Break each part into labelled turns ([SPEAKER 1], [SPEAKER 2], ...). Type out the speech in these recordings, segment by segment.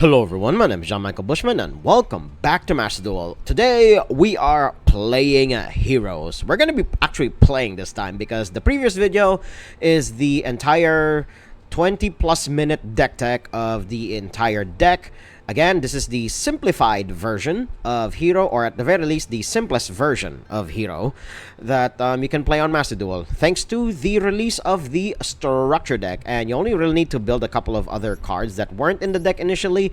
[SPEAKER 1] Hello everyone, my name is Jean-Michael Bushman and welcome back to Master Duel. Today we are playing Heroes. We're going to be actually playing this time because the previous video is the entire 20 plus minute deck tech of the entire deck. Again, this is the simplified version of Hero, or at the very least, the simplest version of Hero that you can play on Master Duel, thanks to the release of the structure deck. And you only really need to build a couple of other cards that weren't in the deck initially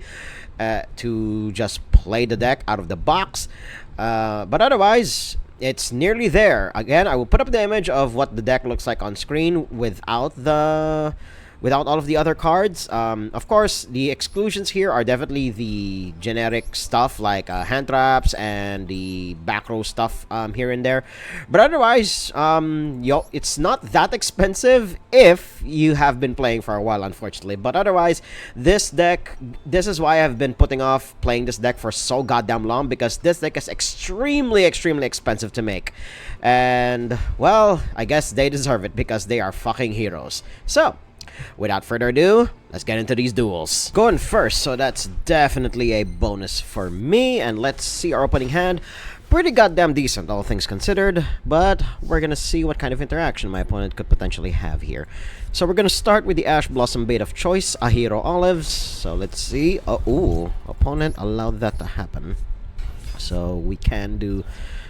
[SPEAKER 1] to just play the deck out of the box. But otherwise, it's nearly there. Again, I will put up the image of what the deck looks like on screen without all of the other cards. Of course, the exclusions here are definitely the generic stuff like hand traps and the back row stuff here and there. But otherwise, it's not that expensive if you have been playing for a while, unfortunately. But otherwise, this is why I've been putting off playing this deck for so goddamn long, because this deck is extremely expensive to make. And, well, I guess they deserve it because they are fucking heroes. So, without further ado, let's get into these duels. Going first, so that's definitely a bonus for me. And let's see our opening hand. Pretty goddamn decent, all things considered. But we're gonna see what kind of interaction my opponent could potentially have here. So we're gonna start with the Ash Blossom bait of choice, Ahiro Olives. So let's see. Ooh, opponent allowed that to happen. So we can do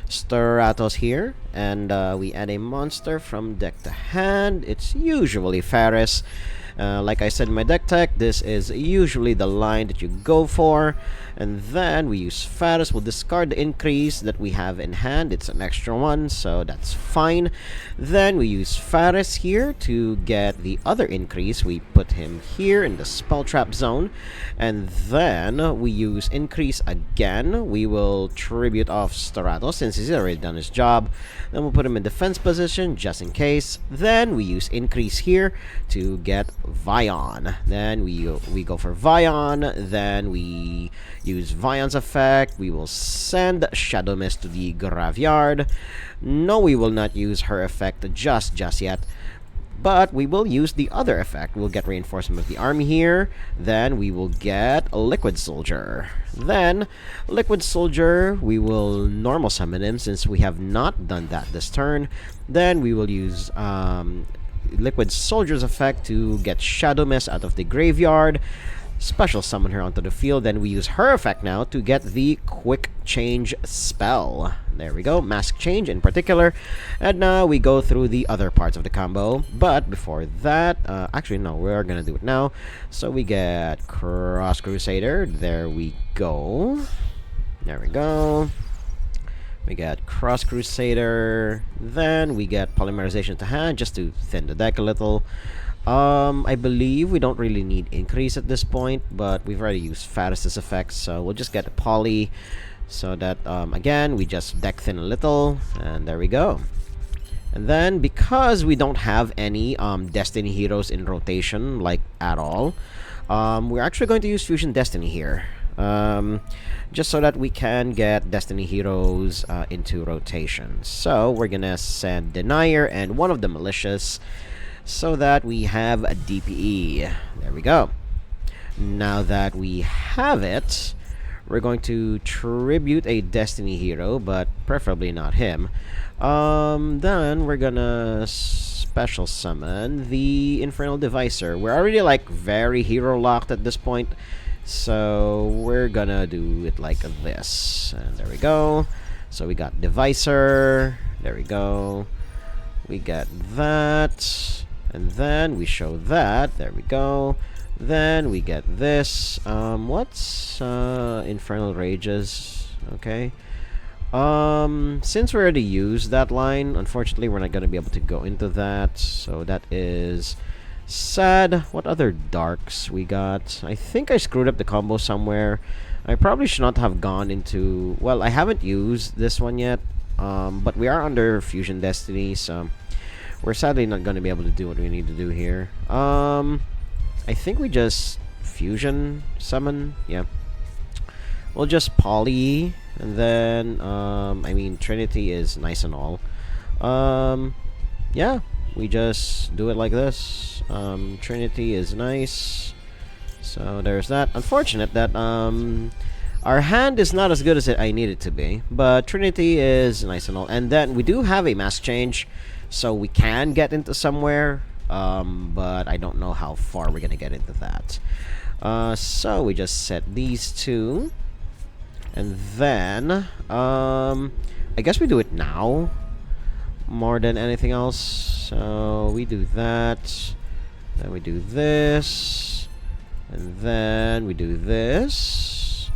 [SPEAKER 1] Stratos here, and we add a monster from deck to hand. It's usually Faris. Like I said in my deck tech, this is usually the line that you go for. And then we use Faris. We'll discard the increase that we have in hand. It's an extra one, so that's fine. Then we use Faris here to get the other increase. We put him here in the spell trap zone. And then we use increase again. We will tribute off Stratos since he's already done his job. Then we'll put him in defense position just in case. Then we use increase here to get Vion. Then we go for Vion. Then we use Vion's effect. We will send Shadow Mist to the graveyard. No, we will not use her effect just yet. But we will use the other effect. We'll get reinforcement of the army here. Then we will get a Liquid Soldier. Then, Liquid Soldier, we will normal summon him since we have not done that this turn. Then we will use Liquid Soldier's effect to get Shadow Mist out of the graveyard. Special summon her onto the field. Then we use her effect now to get the Quick Change spell. There we go, Mask Change in particular. And now we go through the other parts of the combo. But before that, actually no, we're gonna do it now. So we get Cross Crusader. There we go. There we go. We get Cross Crusader. Then we get Polymerization to hand just to thin the deck a little. I believe we don't really need increase at this point, but we've already used Faris's effects, so we'll just get a poly so that, again, we just deck thin a little, and there we go. And then, because we don't have any Destiny heroes in rotation, like, at all, we're actually going to use Fusion Destiny here. Just so that we can get Destiny heroes into rotation. So, we're gonna send Denier and one of the Malicious, so that we have a DPE. There we go. Now that we have it, we're going to tribute a Destiny hero, but preferably not him. Then we're gonna special summon the Infernal Devicer. We're already like very hero locked at this point, so we're gonna do it like this. And there we go. So we got Devicer. There we go. We get that. And then we show that. There we go. Then we get this. What's Infernal Rages? Okay. Since we already used that line, unfortunately we're not gonna be able to go into that. So that is sad. What other darks we got? I think I screwed up the combo somewhere. I probably should not have gone into... Well, I haven't used this one yet. But we are under Fusion Destiny, so we're sadly not going to be able to do what we need to do here. I think we just Fusion Summon. Yeah. We'll just Poly. And then, I mean, Trinity is nice and all. Yeah. We just do it like this. Trinity is nice. So there's that. Unfortunate that our hand is not as good as I need it to be, but Trinity is nice and all. And then we do have a mask change, so we can get into somewhere, but I don't know how far we're gonna get into that. So we just set these two, and then I guess we do it now more than anything else. So we do that, then we do this, and then we do this.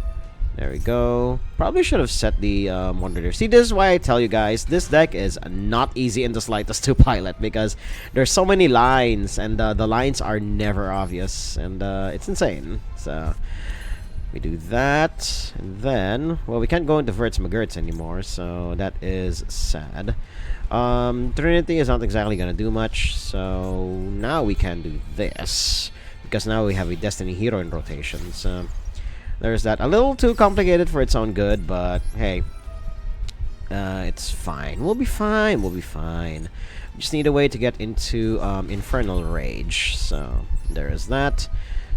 [SPEAKER 1] There we go. Probably should have set the Wonder there. See, this is why I tell you guys, this deck is not easy in the slightest to pilot, because there's so many lines, and the lines are never obvious, and it's insane. So we do that, and then, well, we can't go into Verts McGurts anymore, so that is sad. Trinity is not exactly gonna do much, so now we can do this, because now we have a Destiny Hero in rotation. So there's that. A little too complicated for its own good, but hey, it's fine. We'll be fine. We'll be fine. We just need a way to get into Infernal Rage. So there is that.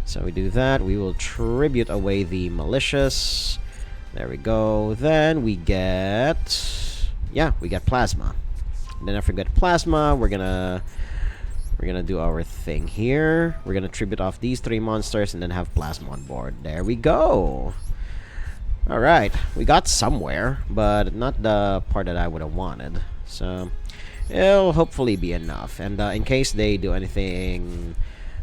[SPEAKER 1] So we do that. We will tribute away the Malicious. There we go. Then we get, yeah, we get Plasma. And then after we get Plasma, we're gonna do our thing here. We're gonna tribute off these three monsters and then have Plasma on board. There we go. Alright, we got somewhere, but not the part that I would have wanted. So it'll hopefully be enough. And in case they do anything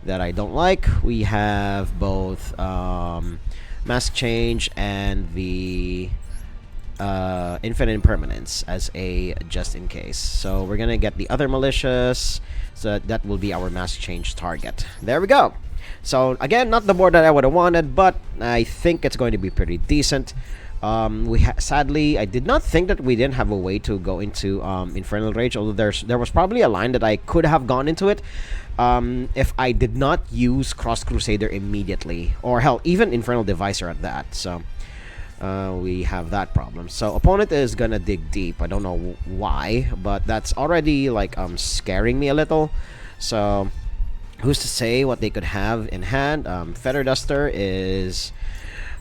[SPEAKER 1] that I don't like, we have both Mask Change and the Infinite Impermanence as a just in case. So we're gonna get the other Malicious, so that will be our Mask Change target. There we go. So again, not the board that I would have wanted, but I think it's going to be pretty decent. Sadly, I did not think that we didn't have a way to go into Infernal Rage, although there was probably a line that I could have gone into it if I did not use Cross Crusader immediately, or hell, even Infernal Divisor at that. So we have that problem. So opponent is gonna dig deep. I don't know why, but that's already like scaring me a little. So who's to say what they could have in hand? Feather Duster is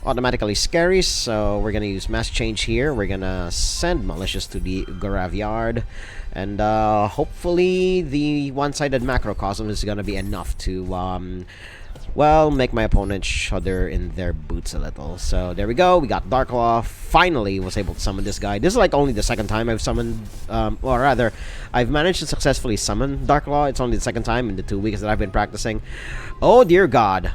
[SPEAKER 1] automatically scary, so we're gonna use Mask Change here. We're gonna send Malicious to the Graveyard, and hopefully the one-sided Macrocosm is gonna be enough to well, make my opponent shudder in their boots a little. So there we go. We got Darklaw. Finally was able to summon this guy. This is like only the second time I've summoned, or rather, I've managed to successfully summon Darklaw. It's only the second time in the 2 weeks that I've been practicing. Oh dear God.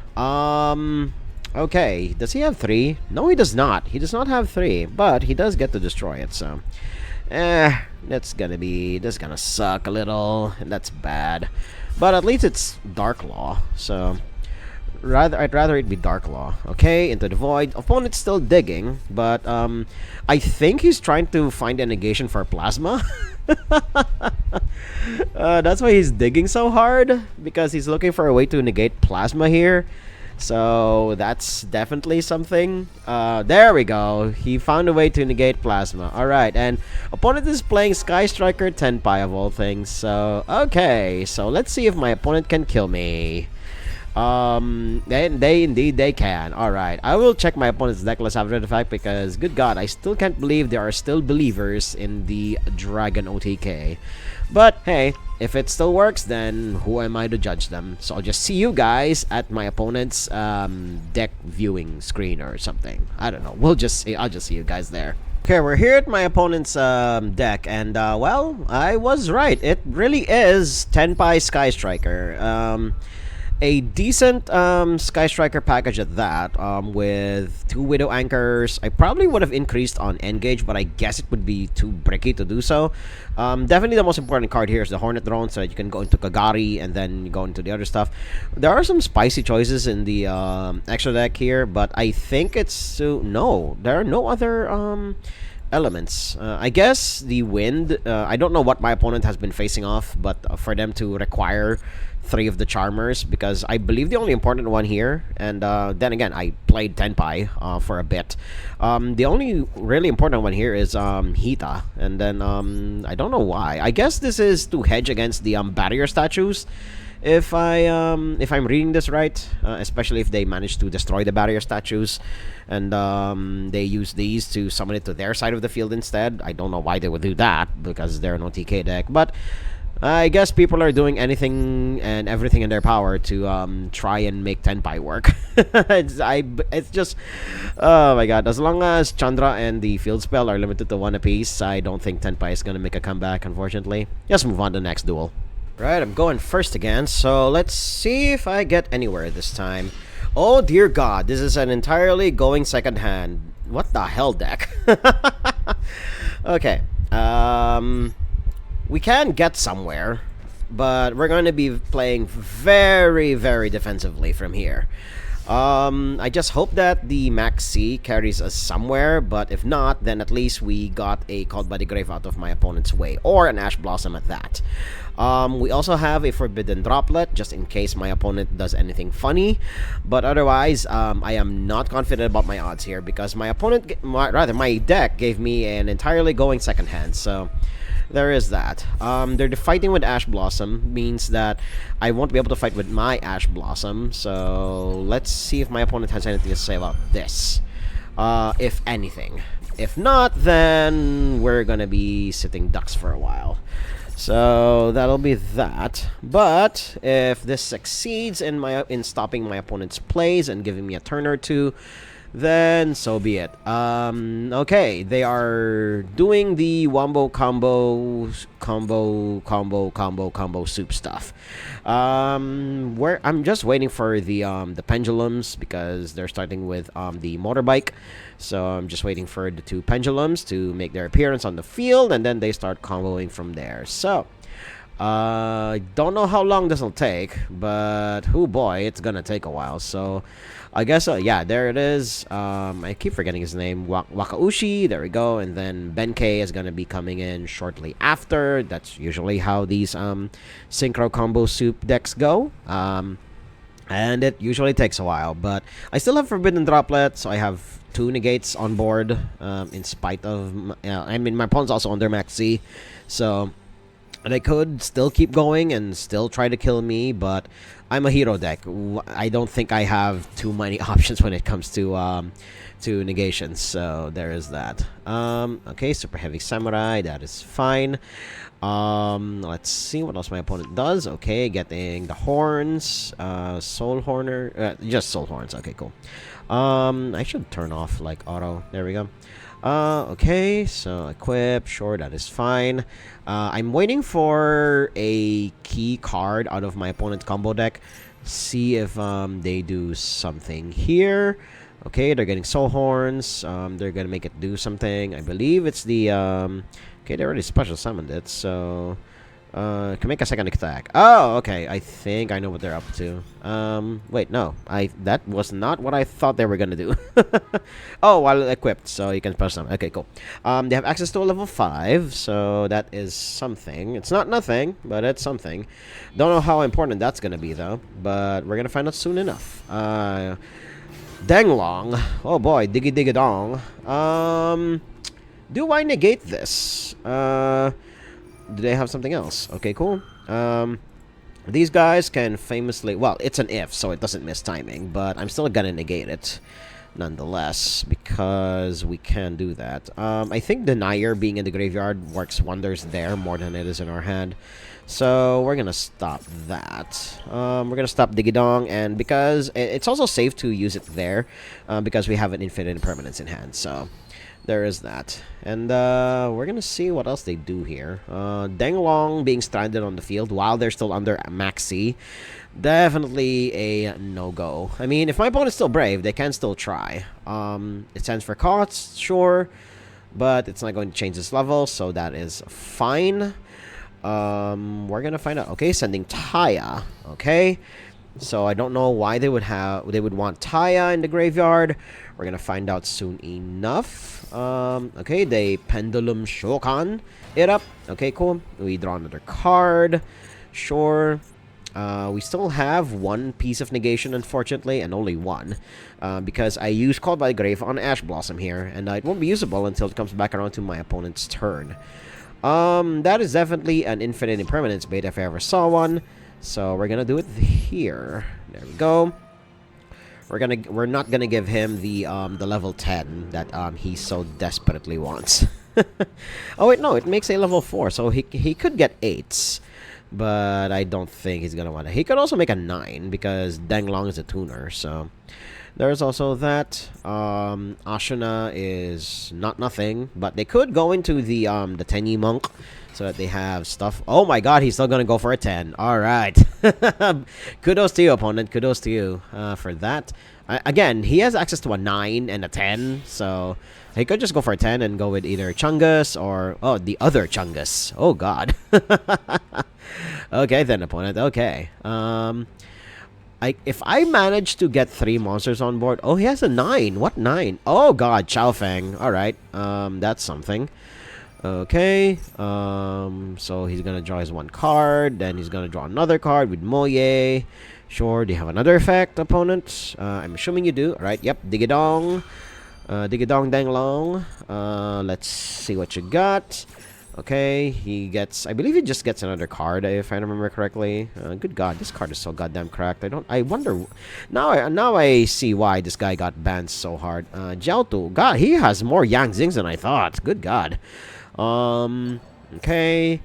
[SPEAKER 1] Okay, does he have 3? No, he does not. He does not have 3, but he does get to destroy it, so that's gonna suck a little, and that's bad. But at least it's Darklaw, so I'd rather it be Darklaw. Okay, into the void. Opponent's still digging, but I think he's trying to find a negation for Plasma. That's why he's digging so hard, because he's looking for a way to negate Plasma here. So that's definitely something. There we go. He found a way to negate Plasma. Alright, and opponent is playing Sky Striker Tenpai of all things. So, okay. So let's see if my opponent can kill me. They can. Alright, I will check my opponent's deck list after the fact, because good God, I still can't believe there are still believers in the Dragon OTK. But hey, if it still works, then who am I to judge them? So I'll just see you guys at my opponent's deck viewing screen or something. I don't know. I'll just see you guys there. Okay, we're here at my opponent's deck, and well, I was right. It really is Tenpai Sky Striker. A decent Sky Striker package at that, with 2 Widow Anchors. I probably would have increased on Engage, but I guess it would be too bricky to do so. Definitely the most important card here is the Hornet Drone, so that you can go into Kagari and then go into the other stuff. There are some spicy choices in the extra deck here, but I think it's no, there are no other elements. I guess the wind, I don't know what my opponent has been facing off, but for them to require 3 of the Charmers, because I believe the only important one here, and then again, I played Tenpai for a bit. The only really important one here is Hita, and then I don't know why. I guess this is to hedge against the barrier statues, if I'm reading this right, especially if they manage to destroy the barrier statues, and they use these to summon it to their side of the field instead. I don't know why they would do that, because they're no TK deck, but I guess people are doing anything and everything in their power to try and make Tenpai work. It's just, oh my god. As long as Chandra and the field spell are limited to 1 apiece, I don't think Tenpai is gonna make a comeback, unfortunately. Just move on to the next duel. Right, I'm going first again, so let's see if I get anywhere this time. Oh dear god, this is an entirely going second hand. What the hell, deck? Okay, we can get somewhere, but we're going to be playing very, very defensively from here. I just hope that the Max C carries us somewhere, but if not, then at least we got a Called by the Grave out of my opponent's way, or an Ash Blossom at that. We also have a Forbidden Droplet, just in case my opponent does anything funny, but otherwise, I am not confident about my odds here, because my opponent, my deck gave me an entirely going second hand, so there is that. They're fighting with Ash Blossom, means that I won't be able to fight with my Ash Blossom, so let's see if my opponent has anything to say about this, if anything. If not, then we're gonna be sitting ducks for a while. So that'll be that. But if this succeeds in stopping my opponent's plays and giving me a turn or two, then so be it. Okay, they are doing the wombo combo soup stuff. Where I'm just waiting for the pendulums, because they're starting with the motorbike. So I'm just waiting for the 2 pendulums to make their appearance on the field, and then they start comboing from there. So I don't know how long this will take, but oh boy, it's gonna take a while. So I guess, yeah, there it is. I keep forgetting his name. Wakaushi, there we go. And then Benkei is going to be coming in shortly after. That's usually how these synchro combo soup decks go. And it usually takes a while. But I still have Forbidden Droplet, so I have 2 negates on board, in spite of... I mean, my opponent's also under Max C, so they could still keep going and still try to kill me, but I'm a hero deck. I don't think I have too many options when it comes to negations, so there is that. Okay, Super Heavy Samurai, that is fine. Let's see what else my opponent does. Okay, getting the horns, Soul Horner, just Soul Horns. Okay, cool. I should turn off like auto. There we go. Okay, so equip, sure, that is fine. I'm waiting for a key card out of my opponent's combo deck. See if they do something here. Okay, they're getting soul horns. They're gonna make it do something. I believe it's the okay, they already special summoned it, so can make a second attack. Oh, okay. I think I know what they're up to. Wait, no. That was not what I thought they were gonna do. Oh, while equipped, so you can special summon. Okay, cool. They have access to a level 5, so that is something. It's not nothing, but it's something. Don't know how important that's gonna be though, but we're gonna find out soon enough. Denglong. Oh boy, diggy diggy dong. Do I negate this? Do they have something else? Okay, cool. These guys can famously... Well, it's an if, so it doesn't miss timing, but I'm still gonna negate it nonetheless, because we can do that. I think Denier being in the graveyard works wonders there more than it is in our hand. So we're gonna stop that. We're gonna stop Digidong, and because it's also safe to use it there, because we have an infinite impermanence in hand, so there is that. And we're gonna see what else they do here. Denglong being stranded on the field while they're still under Maxi, definitely a no-go. I mean, if my opponent's still brave, they can still try. It stands for costs, sure, but it's not going to change this level, so that is fine. We're gonna find out. Okay, sending Taya. Okay, so I don't know why they would want Taya in the graveyard. We're gonna find out soon enough. Okay, they Pendulum Shokan it up. Okay, cool. We draw another card. Sure. We still have one piece of negation, unfortunately, and only one. Because I used Called by the Grave on Ash Blossom here, and it won't be usable until it comes back around to my opponent's turn. That is definitely an infinite impermanence bait if I ever saw one. So we're gonna do it here. There we go. We're not gonna give him the level 10 that he so desperately wants. Oh wait, no, it makes a level 4, so he could get 8s. But I don't think he's gonna want to. He could also make a 9 because Danglong is a tuner, so there's also that. Ashuna is not nothing, but they could go into the Tenyi Monk so that they have stuff. Oh my god, he's still gonna go for a 10. Alright. Kudos to you, opponent. Kudos to you for that. Again, he has access to a 9 and a 10, so he could just go for a 10 and go with either Chungus or, oh, the other Chungus. Oh god. Okay then, opponent. Okay. If I manage to get 3 monsters on board. Oh, he has a 9. What 9? Oh god, Chao Feng. Alright. That's something. Okay. So he's gonna draw his 1 card. Then he's gonna draw another card with Moye. Sure, do you have another effect, opponent? I'm assuming you do. Alright, yep. Digidong. Digidong Danglong. Let's see what you got. Okay, he gets... I believe he just gets another card, if I remember correctly. Good god, this card is so goddamn cracked. I wonder... Now I see why this guy got banned so hard. Jiaotu. God, he has more Yang Zings than I thought. Good god. Okay.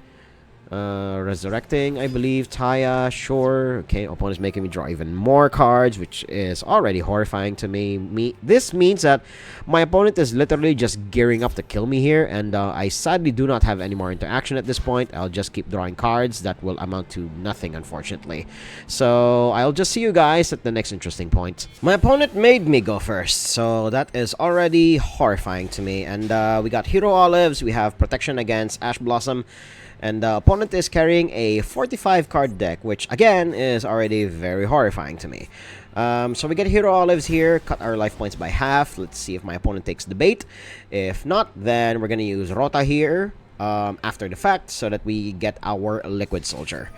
[SPEAKER 1] Resurrecting, I believe. Taya, sure. Okay, opponent's making me draw even more cards, which is already horrifying to me. This means that my opponent is literally just gearing up to kill me here, and I sadly do not have any more interaction at this point. I'll just keep drawing cards that will amount to nothing, unfortunately. So I'll just see you guys at the next interesting point. My opponent made me go first, so that is already horrifying to me. And we got Hero Olives, we have protection against Ash Blossom, and the opponent is carrying a 45 card deck, which again is already very horrifying to me. So we get Hero Olives here, cut our life points by half. Let's see if my opponent takes the bait. If not, then we're gonna use Rota here after the fact so that we get our Liquid Soldier.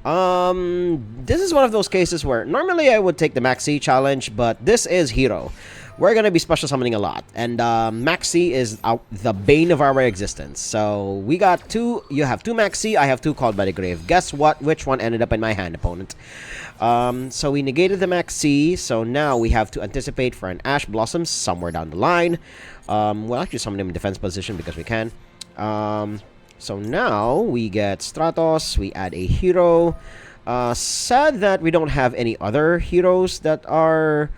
[SPEAKER 1] This is one of those cases where normally I would take the Maxi challenge, but this is Hero. We're gonna be special summoning a lot, and Maxi is the bane of our existence. So we got 2. You have 2 Maxi. I have 2 Called by the Grave. Guess what? Which one ended up in my hand, opponent? So we negated the Maxi. So now we have to anticipate for an Ash Blossom somewhere down the line. We'll actually summon him in defense position because we can. So now we get Stratos. We add a hero. Sad that we don't have any other heroes that are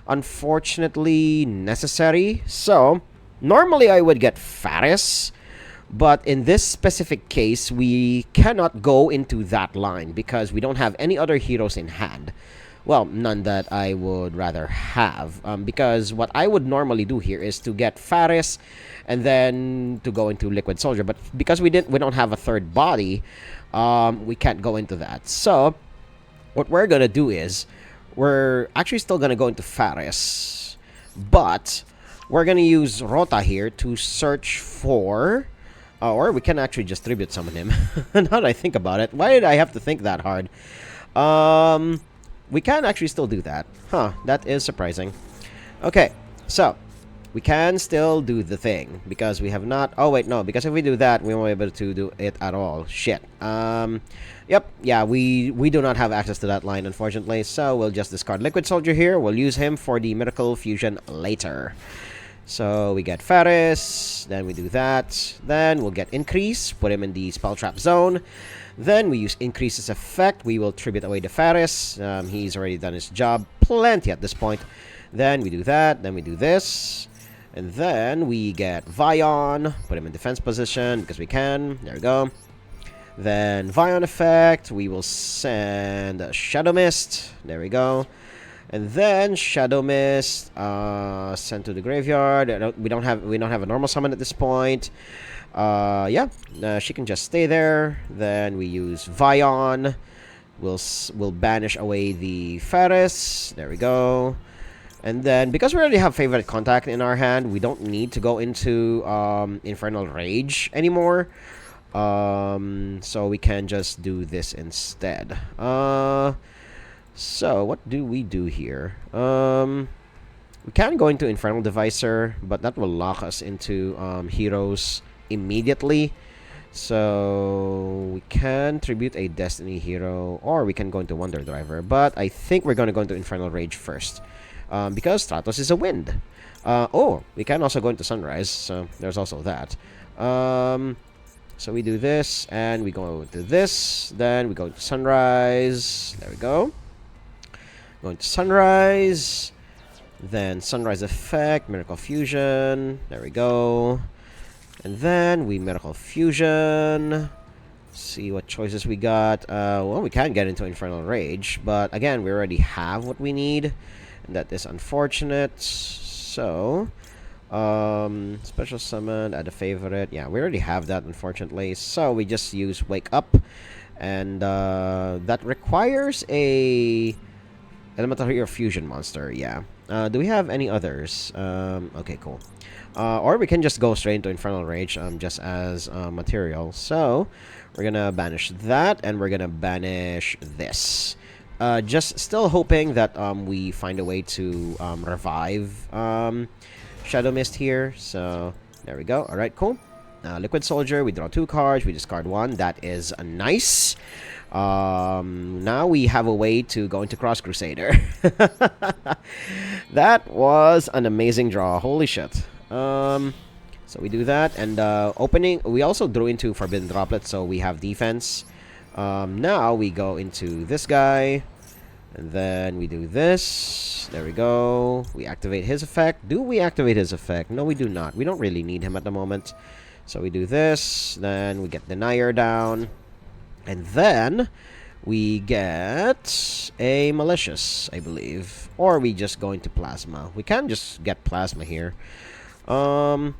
[SPEAKER 1] unfortunately necessary. So normally I would get Faris, but in this specific case we cannot go into that line because we don't have any other heroes in hand. Well, none that I would rather have, because what I would normally do here is to get Faris and then to go into Liquid Soldier, but because we don't have a third body, we can't go into that. So what we're gonna do is we're actually still gonna go into Faris, but we're gonna use Rota here to search for, or we can actually just tribute summon him. Now that I think about it, why did I have to think that hard? We can actually still do that. Huh, that is surprising. Okay, so we can still do the thing because we have not... Oh, wait, no, because if we do that, we won't be able to do it at all. Shit. Yep, yeah, we do not have access to that line, unfortunately, so we'll just discard Liquid Soldier here. We'll use him for the Miracle Fusion later. So we get Faris, then we do that, then we'll get Increase, put him in the Spell Trap zone. Then we use Increase's effect. We will tribute away the Faris. He's already done his job plenty at this point. Then we do that, then we do this. And then we get Vion, put him in defense position because we can. There we go. Then Vion effect, we will send Shadow Mist. There we go. And then Shadow Mist sent to the graveyard. We don't have a normal summon at this point. Yeah, she can just stay there. Then we use Vion. We'll banish away the Faris. There we go. And then, because we already have Favorite Contact in our hand, we don't need to go into Infernal Rage anymore. So we can just do this instead. So what do we do here? We can go into Infernal Devicer, but that will lock us into heroes immediately. So we can tribute a Destiny hero, or we can go into Wonder Driver. But I think we're going to go into Infernal Rage first, because Stratos is a wind. Oh, we can also go into Sunrise, so there's also that. So we do this, and we go to this. Then we go to Sunrise. There we go. Going to Sunrise. Then Sunrise Effect, Miracle Fusion. There we go. And then we Miracle Fusion. See what choices we got. Well, we can get into Infernal Rage, but again, we already have what we need. And that is unfortunate. So, special summon, add a favorite. Yeah, we already have that, unfortunately. So we just use Wake Up. And that requires a Elemental Hero Fusion monster, yeah. Do we have any others? Okay, cool. Or we can just go straight into Infernal Rage, just as material. So, we're gonna banish that, and we're gonna banish this. Just still hoping that we find a way to revive Shadow Mist here. So, there we go. Alright, cool. Liquid Soldier, we draw 2 cards, we discard 1. That is nice. Now we have a way to go into Cross Crusader. That was an amazing draw. Holy shit. So we do that, and opening, we also drew into Forbidden Droplet, so we have defense. Now we go into this guy, and then we do this. There we go. We activate his effect. Do we activate his effect? No, we do not. We don't really need him at the moment. So we do this, then we get Denier down, and then we get a Malicious, I believe. Or we just go into Plasma. We can just get Plasma here. And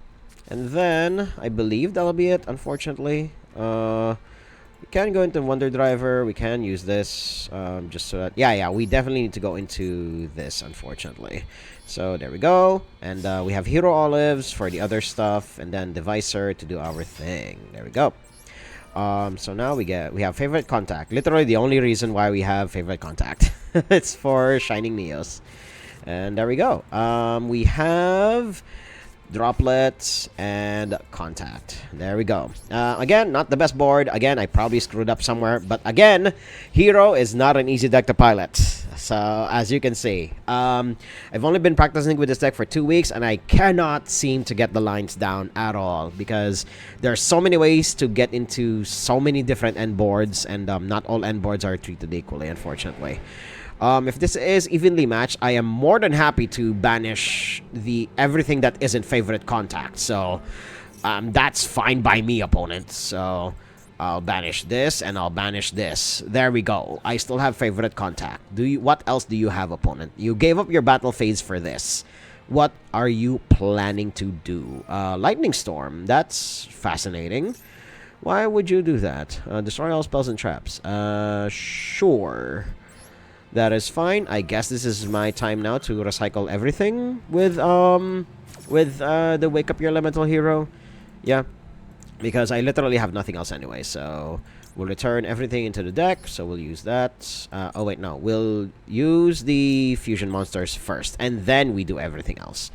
[SPEAKER 1] then, I believe that'll be it, unfortunately. We can go into Wonder Driver. We can use this, just so that... Yeah, we definitely need to go into this, unfortunately. So, there we go. And we have Hero Olives for the other stuff. And then Devicer to do our thing. There we go. So now we have Favorite Contact. Literally the only reason why we have Favorite Contact. It's for Shining Neos. And there we go. We have Droplets and Contact. There we go. Again, not the best board. Again, I probably screwed up somewhere. But again, Hero is not an easy deck to pilot. So, as you can see, I've only been practicing with this deck for 2 weeks, and I cannot seem to get the lines down at all, because there are so many ways to get into so many different end boards, and not all end boards are treated equally, unfortunately. If this is evenly matched, I am more than happy to banish everything that isn't Favorite Contact. So, that's fine by me, opponent. So, I'll banish this, and I'll banish this. There we go. I still have Favorite Contact. What else do you have, opponent? You gave up your battle phase for this. What are you planning to do? Lightning Storm. That's fascinating. Why would you do that? Destroy all spells and traps. Sure. That is fine. I guess this is my time now to recycle everything with the Wake Up Your Elemental Hero. Yeah. Because I literally have nothing else anyway, so we'll return everything into the deck, so we'll use that. Oh wait, no, we'll use the fusion monsters first, and then we do everything else.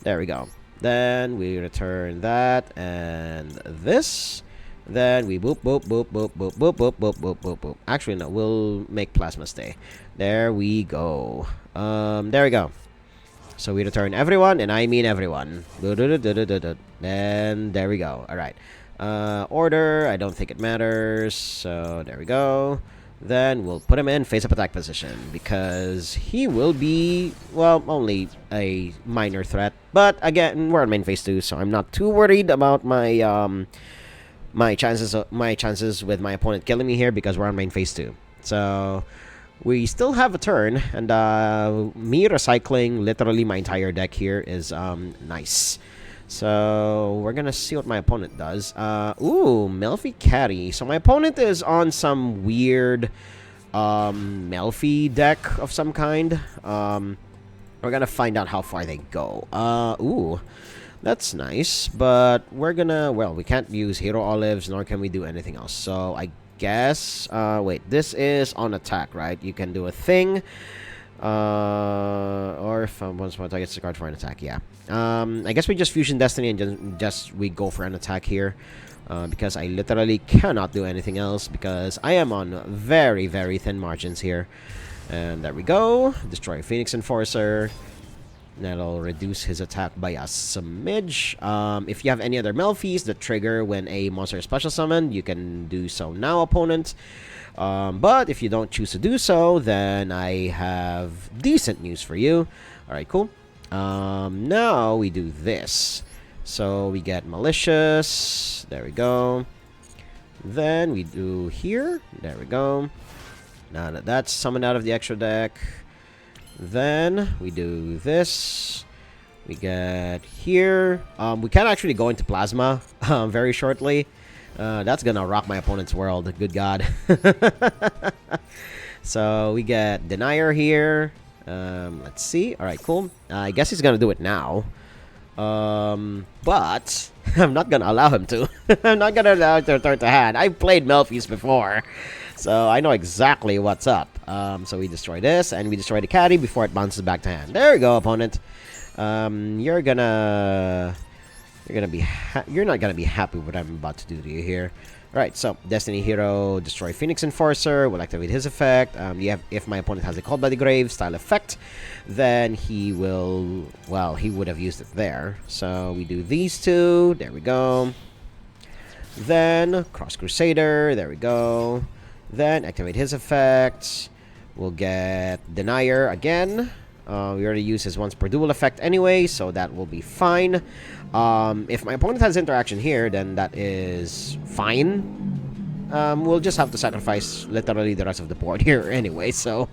[SPEAKER 1] There we go. Then we return that, and this. Then we boop, boop, boop, boop, boop, boop, boop, boop, boop, boop, boop. Actually, no, we'll make Plasma stay. There we go. There we go. So we return everyone, and I mean everyone. And there we go. Alright. Order, I don't think it matters. So there we go. Then we'll put him in face-up attack position, because he will be, well, only a minor threat. But again, we're on main phase 2, so I'm not too worried about my my chances with my opponent killing me here, because we're on main phase 2. So we still have a turn, and me recycling literally my entire deck here is nice. So we're gonna see what my opponent does. Ooh, Melfi Carry. So my opponent is on some weird Melfi deck of some kind. We're gonna find out how far they go. Ooh. That's nice, but we're gonna, well, we can't use hero olives, nor can we do anything else. So I guess, wait, this is on attack, right? You can do a thing, or if once more targets the card for an attack, yeah. I guess we just Fusion Destiny and just we go for an attack here. Because I literally cannot do anything else because I am on very, very thin margins here. And there we go. Destroy Phoenix Enforcer. That'll reduce his attack by a smidge. If you have any other Melfies that trigger when a monster is special summoned, you can do so now, opponent. But if you don't choose to do so, then I have decent news for you. Alright, cool. Now we do this. So we get Malicious. There we go. Then we do here. There we go. Now that that's summoned out of the extra deck. Then we do this. We get here. We can actually go into Plasma very shortly. That's gonna rock my opponent's world. Good God. So we get Denier here. Let's see. Alright, cool. I guess he's gonna do it now. But I'm not gonna allow him to. I'm not gonna allow him to return to hand. I've played Melfi's before, so I know exactly what's up. So we destroy this, and we destroy the caddy before it bounces back to hand. There we go, opponent. You're not gonna be happy with what I'm about to do to you here. Alright, so Destiny Hero, destroy Phoenix Enforcer, will activate his effect. If my opponent has a Called by the Grave style effect, then he will, well, he would have used it there. So we do these two, there we go. Then Cross Crusader, there we go. Then activate his effect. We'll get Denier again. We already used his once per duel effect anyway, so that will be fine. If my opponent has interaction here, then that is fine. We'll just have to sacrifice literally the rest of the board here anyway, so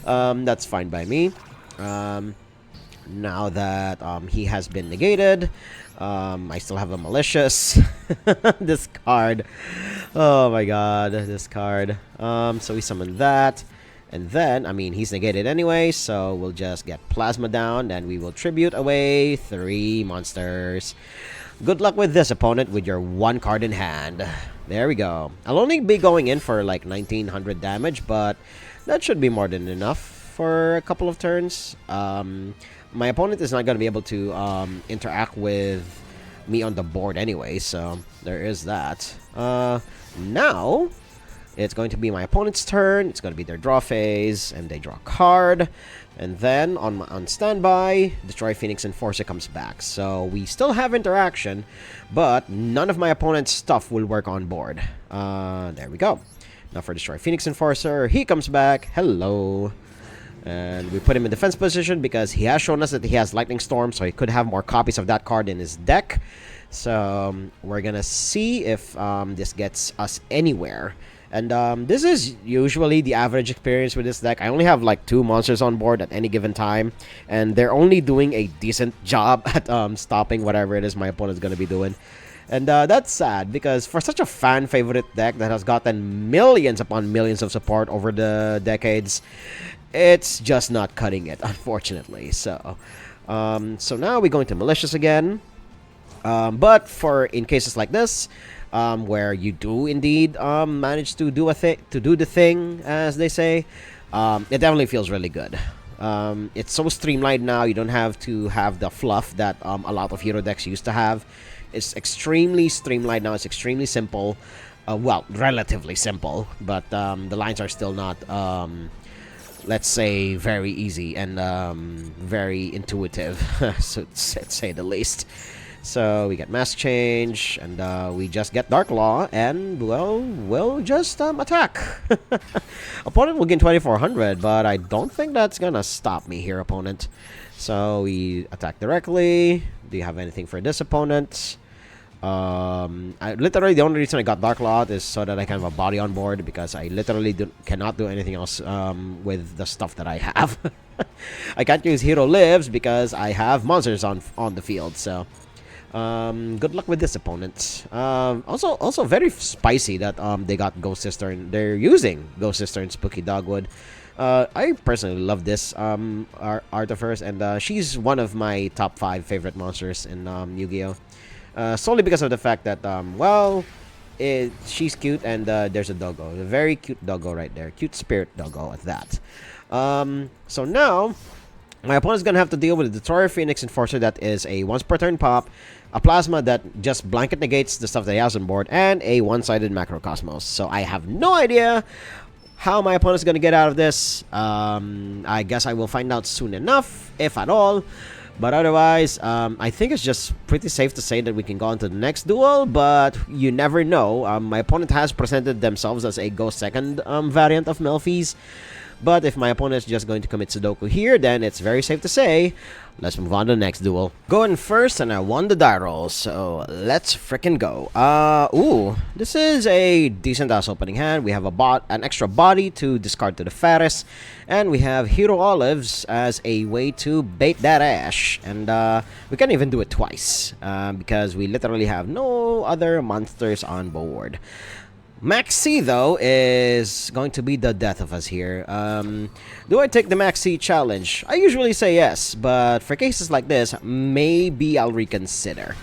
[SPEAKER 1] that's fine by me. Now that he has been negated, I still have a Malicious. This card. Oh my god, this card. So we summon that. And then, I mean, he's negated anyway, so we'll just get Plasma down, and we will tribute away 3 monsters. Good luck with this, opponent, with your 1 card in hand. There we go. I'll only be going in for like 1900 damage, but that should be more than enough for a couple of turns. My opponent is not going to be able to interact with me on the board anyway, so there is that. Now it's going to be my opponent's turn. It's going to be their draw phase, and they draw a card. And then, on standby, Destroy Phoenix Enforcer comes back. So, we still have interaction, but none of my opponent's stuff will work on board. There we go. Now for Destroy Phoenix Enforcer, he comes back. Hello. And we put him in defense position because he has shown us that he has Lightning Storm, so he could have more copies of that card in his deck. So, we're going to see if this gets us anywhere. And this is usually the average experience with this deck. I only have like 2 monsters on board at any given time, and they're only doing a decent job at stopping whatever it is my opponent's going to be doing. And that's sad, because for such a fan favorite deck that has gotten millions upon millions of support over the decades, it's just not cutting it, unfortunately. So now we go into Malicious again. But in cases like this, where you do indeed manage to do the thing, as they say, it definitely feels really good. It's so streamlined now. You don't have to have the fluff that a lot of hero decks used to have. It's extremely streamlined now. It's extremely simple. Well, relatively simple, but the lines are still not, let's say, very easy and very intuitive, so to say the least. So we get Mask Change, and we just get Dark Law, and, well, we'll just attack. Opponent will gain 2400, but I don't think that's gonna stop me here, opponent. So we attack directly. Do you have anything for this opponent? Literally, the only reason I got Dark Law is so that I can have a body on board, because I literally cannot do anything else with the stuff that I have. I can't use Hero Lives because I have monsters on the field, so... good luck with this opponent. Also very spicy that they got Ghost Sister, and they're using Ghost Sister and Spooky Dogwood. I personally love this Artifice, and she's one of my top 5 favorite monsters in Yu-Gi-Oh! Solely because of the fact that, well, she's cute, and there's a doggo. A very cute doggo right there. Cute spirit doggo at that. So now, my opponent's gonna have to deal with the Destroyer Phoenix Enforcer that is a once per turn pop, a Plasma that just blanket negates the stuff that he has on board, and a one-sided Macrocosmos. So I have no idea how my opponent's gonna get out of this. I guess I will find out soon enough, if at all. But otherwise, I think it's just pretty safe to say that we can go on to the next duel, but you never know. My opponent has presented themselves as a Go Second variant of Melfi's. But if my opponent is just going to commit Sudoku here, then it's very safe to say, let's move on to the next duel. Going first, and I won the die roll, so let's frickin' go. Ooh, this is a decent-ass opening hand. We have an extra body to discard to the Faris, and we have Hero Olives as a way to bait that ash. And we can even do it twice, because we literally have no other monsters on board. Max C, though, is going to be the death of us here. Do I take the Max C challenge? I usually say yes, but for cases like this, maybe I'll reconsider.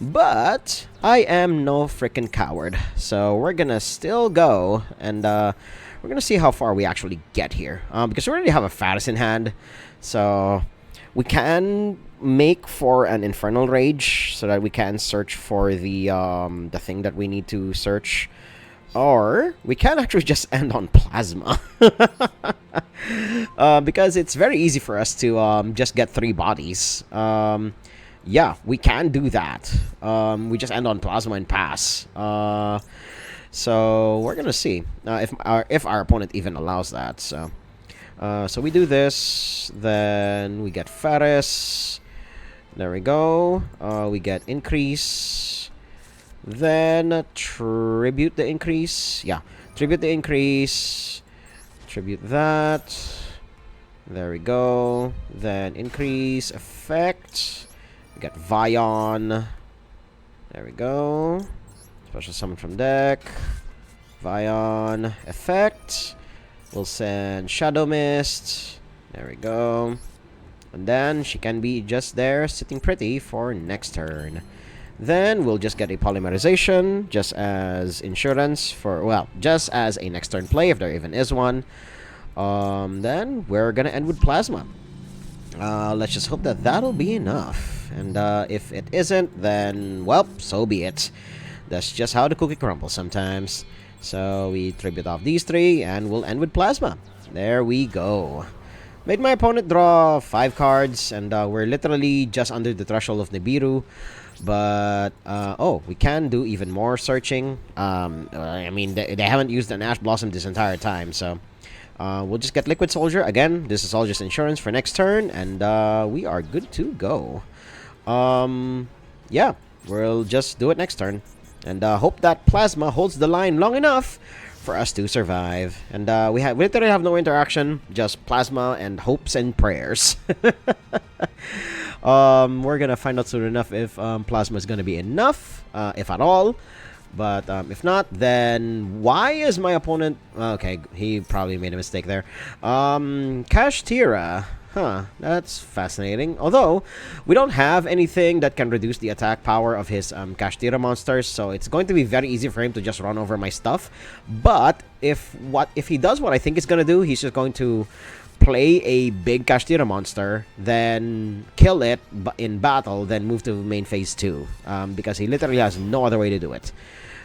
[SPEAKER 1] But I am no freaking coward, so we're gonna still go, and we're gonna see how far we actually get here. Because we already have a Faris in hand, so we can make for an Infernal Rage so that we can search for the thing that we need to search. Or we can actually just end on Plasma. Because it's very easy for us to just get 3 bodies. Yeah, we can do that. We just end on Plasma and pass. So we're gonna see if our opponent even allows that. So we do this, then we get Faris. There we go. We get Increase. Then tribute the increase. Yeah, tribute the increase. Tribute that. There we go. Then increase effect. We got Vion. There we go. Special summon from deck. Vion effect. We'll send Shadow Mist. There we go. And then she can be just there, sitting pretty for next turn. Then we'll just get a Polymerization, just as insurance for, well, just as a next turn play, if there even is one. Then we're gonna end with Plasma. Let's just hope that that'll be enough. And if it isn't, then, well, so be it. That's just how the cookie crumbles sometimes. So we tribute off these 3, and we'll end with Plasma. There we go. Made my opponent draw 5 cards, and we're literally just under the threshold of Nibiru. But, oh, we can do even more searching. I mean, they haven't used an Ash Blossom this entire time, so we'll just get Liquid Soldier. Again, this is all just insurance for next turn, and we are good to go. Yeah, we'll just do it next turn. And hope that Plasma holds the line long enough for us to survive. And we literally have no interaction, just Plasma and hopes and prayers. We're gonna find out soon enough if Plasma is gonna be enough, if at all. But if not, then why is my opponent... Okay, he probably made a mistake there. Kashtira. Huh, that's fascinating. Although, we don't have anything that can reduce the attack power of his Kashtira monsters, so it's going to be very easy for him to just run over my stuff. But if he does what I think he's gonna do, he's just going to play a big Kashtira monster, then kill it in battle, then move to main phase 2. Because he literally has no other way to do it.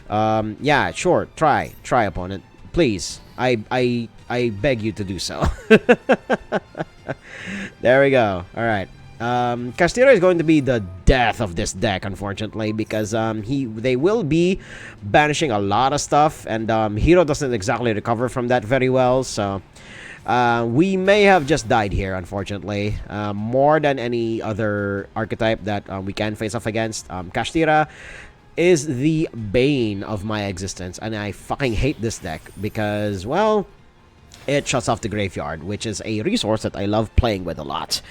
[SPEAKER 1] Yeah, sure, try opponent. Please, I beg you to do so. There we go. Alright. Kashtira is going to be the death of this deck, unfortunately, because they will be banishing a lot of stuff, and Hero doesn't exactly recover from that very well, so we may have just died here, unfortunately. More than any other archetype that we can face off against. Kashtira is the bane of my existence, and I fucking hate this deck because, well, it shuts off the graveyard, which is a resource that I love playing with a lot.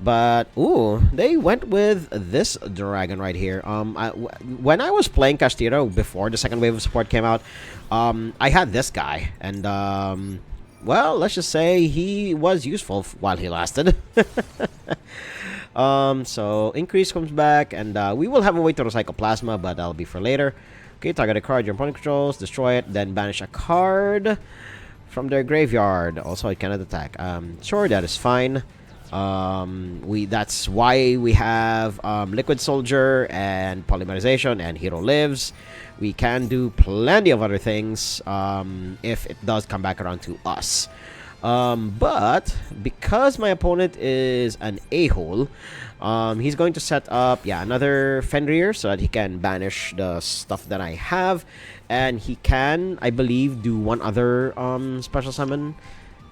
[SPEAKER 1] But, ooh, they went with this dragon right here. When I was playing Kashtira before the second wave of support came out, I had this guy, and well, let's just say he was useful while he lasted. So increase comes back, and we will have a way to recycle plasma, but that'll be for later. Okay, target a card your opponent controls, destroy it, then banish a card from their graveyard. Also, it cannot attack. Sure, that is fine. That's why we have Liquid Soldier and Polymerization and Hero Lives. We can do plenty of other things if it does come back around to us. But because my opponent is an a-hole, he's going to set up another Fenrir so that he can banish the stuff that I have, and he can, I believe, do one other special summon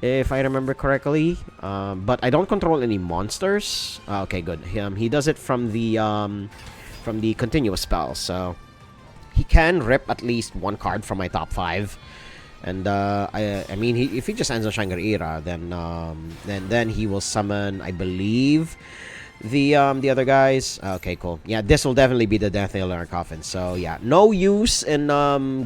[SPEAKER 1] if I remember correctly. But I don't control any monsters. Okay, good. He does it from the continuous spell, so he can rip at least one card from my top 5. And I mean, if he just ends on Shangri-Ira, then he will summon, I believe, the other guys. Okay, cool. Yeah, this will definitely be the Death Nail in our coffin. So yeah, no use in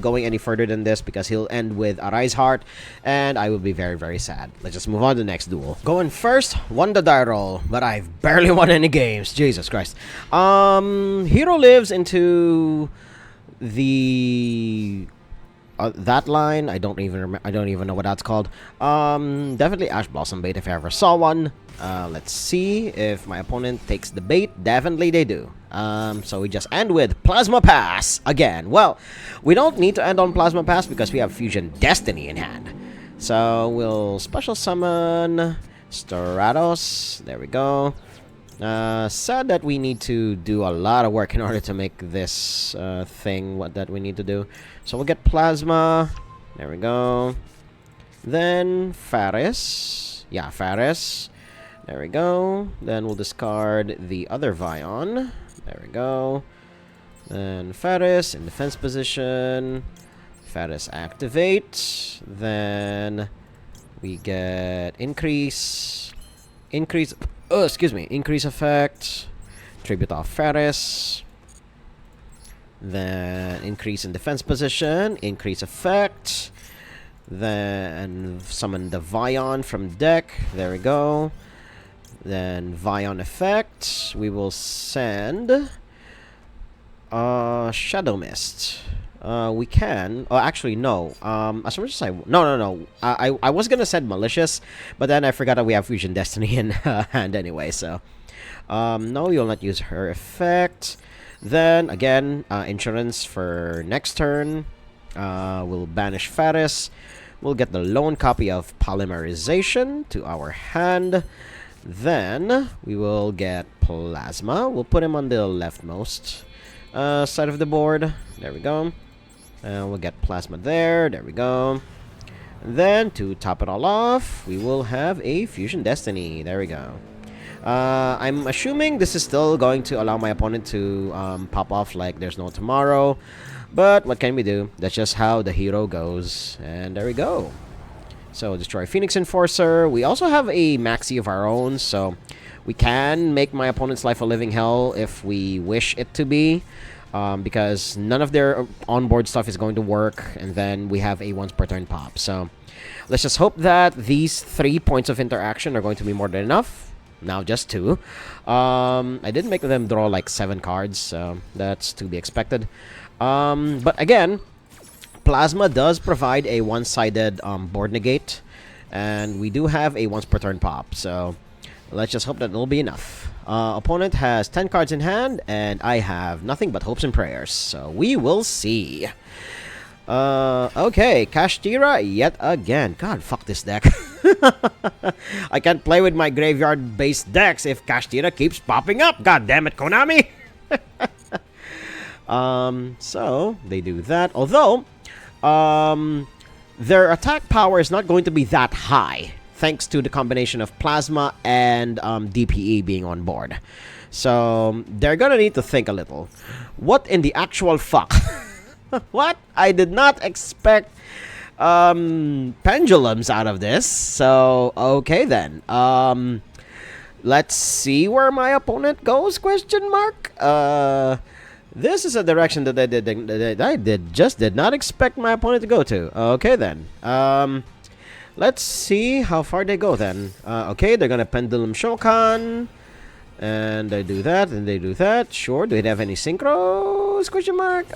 [SPEAKER 1] going any further than this because he'll end with Arise Heart, and I will be very, very sad. Let's just move on to the next duel. Going first, won the die roll, but I've barely won any games. Jesus Christ. Hero Lives into the that line. I don't even know what that's called. Definitely Ash Blossom bait if I ever saw one. Let's see if my opponent takes the bait. Definitely they do. So we just end with Plasma Pass again. Well, we don't need to end on Plasma Pass because we have Fusion Destiny in hand. So we'll special summon Stratos. There we go. Sad that we need to do a lot of work in order to make this thing that we need to do. So we'll get Plasma. There we go. Then Faris. Yeah, Faris. There we go. Then we'll discard the other Vion. There we go. Then Faris in defense position. Faris activate. Then we get increase. Increase effect. Tribute off Faris. Then increase in defense position. Increase effect. Then summon the Vion from deck. There we go. Then Vion effect. We will send Shadow Mist. We can. Oh, actually, no. As much as no. I was gonna send Malicious, but then I forgot that we have Fusion Destiny in hand anyway. So, no, you'll not use her effect. Then again, Insurance for next turn. We'll banish Faris. We'll get the lone copy of Polymerization to our hand. Then we will get Plasma. We'll put him on the leftmost side of the board. There we go. We'll get Plasma there. There we go. And then to top it all off, we will have a Fusion Destiny. There we go. I'm assuming this is still going to allow my opponent to pop off like there's no tomorrow. But what can we do? That's just how the hero goes. And there we go. So destroy Phoenix Enforcer. We also have a maxi of our own, so we can make my opponent's life a living hell if we wish it to be. Because none of their onboard stuff is going to work, and then we have a once per turn pop. So let's just hope that these 3 points of interaction are going to be more than enough. Now just 2. I did make them draw like 7 cards, so that's to be expected. But again, Plasma does provide a one-sided board negate, and we do have a once per turn pop. So let's just hope that it'll be enough. Opponent has 10 cards in hand, and I have nothing but hopes and prayers. So we will see. Okay, Kashtira yet again. God, fuck this deck. I can't play with my graveyard-based decks if Kashtira keeps popping up. God damn it, Konami. So they do that. Although, their attack power is not going to be that high, thanks to the combination of Plasma and DPE being on board. So they're gonna need to think a little. What in the actual fuck? What? I did not expect pendulums out of this. So okay then. Let's see where my opponent goes? Question mark. This is a direction that I just did not expect my opponent to go to. Okay then. Let's see how far they go then. Okay, they're gonna Pendulum Shokan. And they do that, and they do that. Sure, do they have any synchros? Question mark.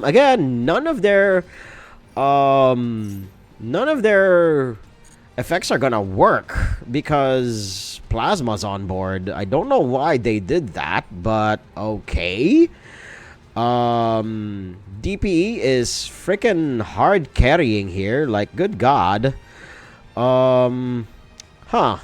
[SPEAKER 1] Again, none of their effects are gonna work because Plasma's on board. I don't know why they did that, but okay. DPE is freaking hard carrying here. Like, good God. Huh.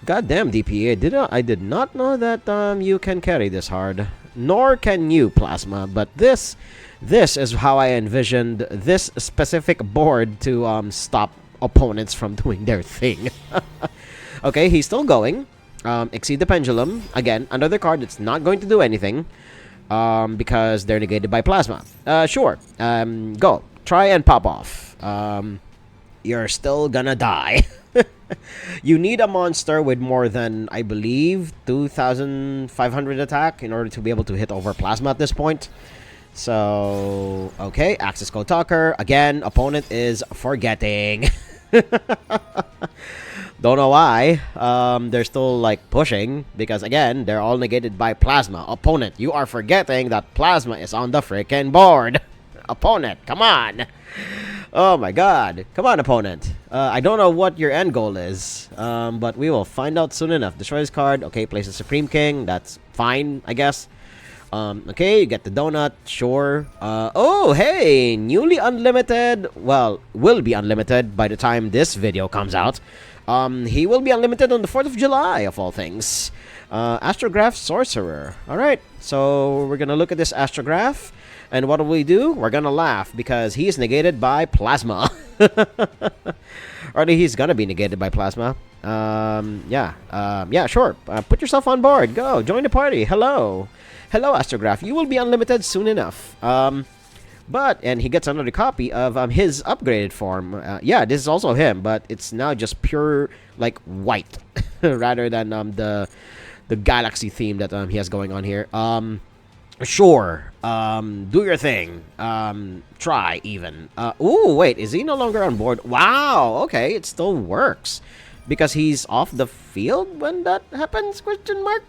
[SPEAKER 1] Goddamn DPE. I did not know that you can carry this hard. Nor can you, Plasma. But this is how I envisioned this specific board to stop opponents from doing their thing. Okay, he's still going. Exceed the Pendulum. Again, another card that's not going to do anything. Because they're negated by Plasma. Sure. Go. Try and pop off. You're still gonna die. You need a monster with more than, I believe, 2,500 attack in order to be able to hit over Plasma at this point. So, okay, Access Code Talker. Again, opponent is forgetting. Don't know why. They're still, like, pushing. Because, again, they're all negated by Plasma. Opponent, you are forgetting that Plasma is on the freaking board. Opponent, come on. Oh my God. Come on, opponent. I don't know what your end goal is, but we will find out soon enough. Destroy this card. Okay, place a Supreme King. That's fine, I guess. Okay, you get the donut. Sure. Oh, hey, newly unlimited. Well, will be unlimited by the time this video comes out. He will be unlimited on the 4th of July, of all things. Astrograph Sorcerer. Alright, so we're gonna look at this Astrograph. And what do we do? We're gonna laugh because he is negated by Plasma. Or he's gonna be negated by Plasma. Yeah, sure. Put yourself on board. Go, join the party. Hello. Hello, Astrograph. You will be unlimited soon enough. And he gets another copy of his upgraded form. Yeah, this is also him, but it's now just pure, like, white. rather than the galaxy theme that he has going on here. Sure. Do your thing. Try even. Ooh, wait, is he no longer on board? Wow, okay, it still works. Because he's off the field when that happens, question mark?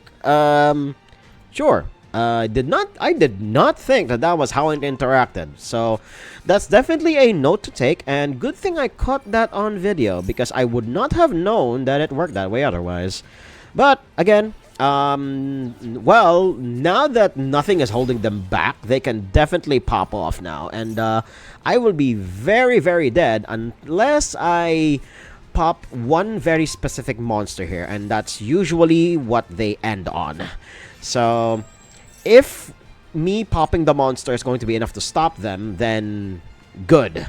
[SPEAKER 1] Sure. I did not think that was how it interacted. So, that's definitely a note to take, and good thing I caught that on video, because I would not have known that it worked that way otherwise. But, again, well, now that nothing is holding them back, they can definitely pop off now. And I will be very, very dead unless I pop one very specific monster here. And that's usually what they end on. So, if me popping the monster is going to be enough to stop them, then good.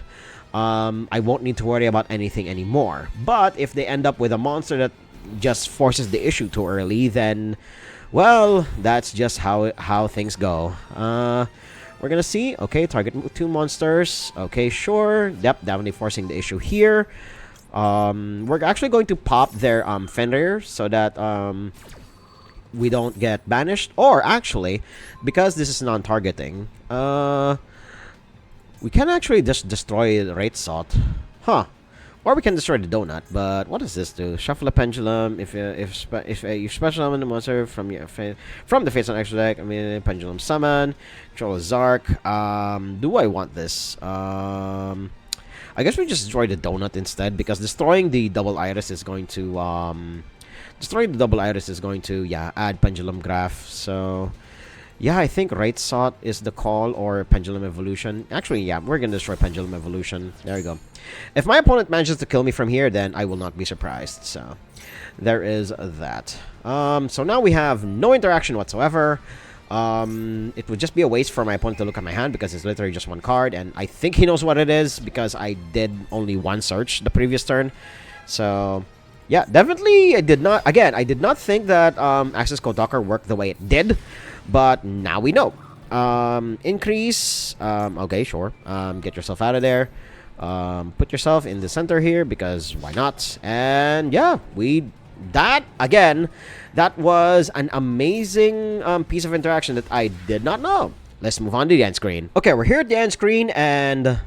[SPEAKER 1] I won't need to worry about anything anymore. But if they end up with a monster that just forces the issue too early, then, well, that's just how things go. We're gonna see. Okay, target 2 monsters. Okay, sure. Yep, definitely forcing the issue here. We're actually going to pop their Fenrir so that we don't get banished. Or actually, because this is non-targeting, we can actually just destroy the Wraith Salt. Huh. Or we can destroy the donut, but what does this do? Shuffle a pendulum. If you special summon the monster from the face on extra deck, I mean pendulum summon. Control a Zark. Do I want this? I guess we just destroy the donut instead, because destroying the double iris is going to add pendulum graph. So yeah, I think Wraith Salt is the call, or Pendulum Evolution. Actually, yeah, we're gonna destroy Pendulum Evolution. There you go. If my opponent manages to kill me from here, then I will not be surprised. So, there is that. So now we have no interaction whatsoever. It would just be a waste for my opponent to look at my hand, because it's literally just one card, and I think he knows what it is, because I did only one search the previous turn. So, yeah, definitely I did not think that Access Code Talker worked the way it did. But now we know. Increase. Okay, sure. Get yourself out of there. Put yourself in the center here, because why not? And yeah, that was an amazing piece of interaction that I did not know. Let's move on to the end screen. Okay, we're here at the end screen, and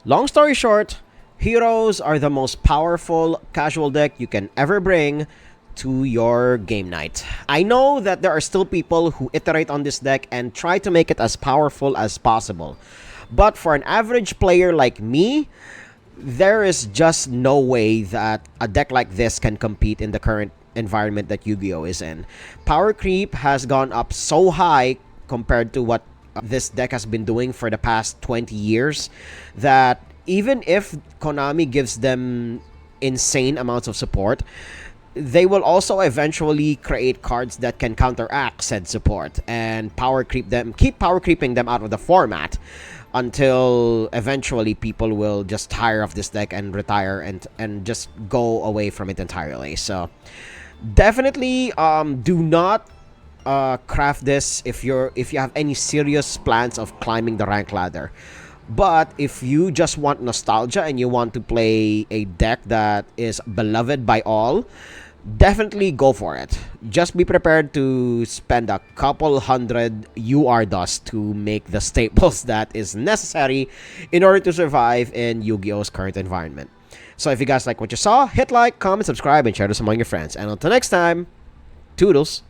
[SPEAKER 1] long story short, Heroes are the most powerful casual deck you can ever bring to your game night. I know that there are still people who iterate on this deck and try to make it as powerful as possible. But for an average player like me, there is just no way that a deck like this can compete in the current environment that Yu-Gi-Oh is in. Power creep has gone up so high compared to what this deck has been doing for the past 20 years that even if Konami gives them insane amounts of support, they will also eventually create cards that can counteract said support and keep power creeping them out of the format until eventually people will just tire of this deck and retire and just go away from it entirely. So definitely do not craft this if you have any serious plans of climbing the rank ladder. But if you just want nostalgia and you want to play a deck that is beloved by all, definitely go for it. Just be prepared to spend a couple hundred UR dust to make the staples that is necessary in order to survive in Yu-Gi-Oh's current environment. So if you guys like what you saw, hit like, comment, subscribe, and share this among your friends. And until next time, toodles!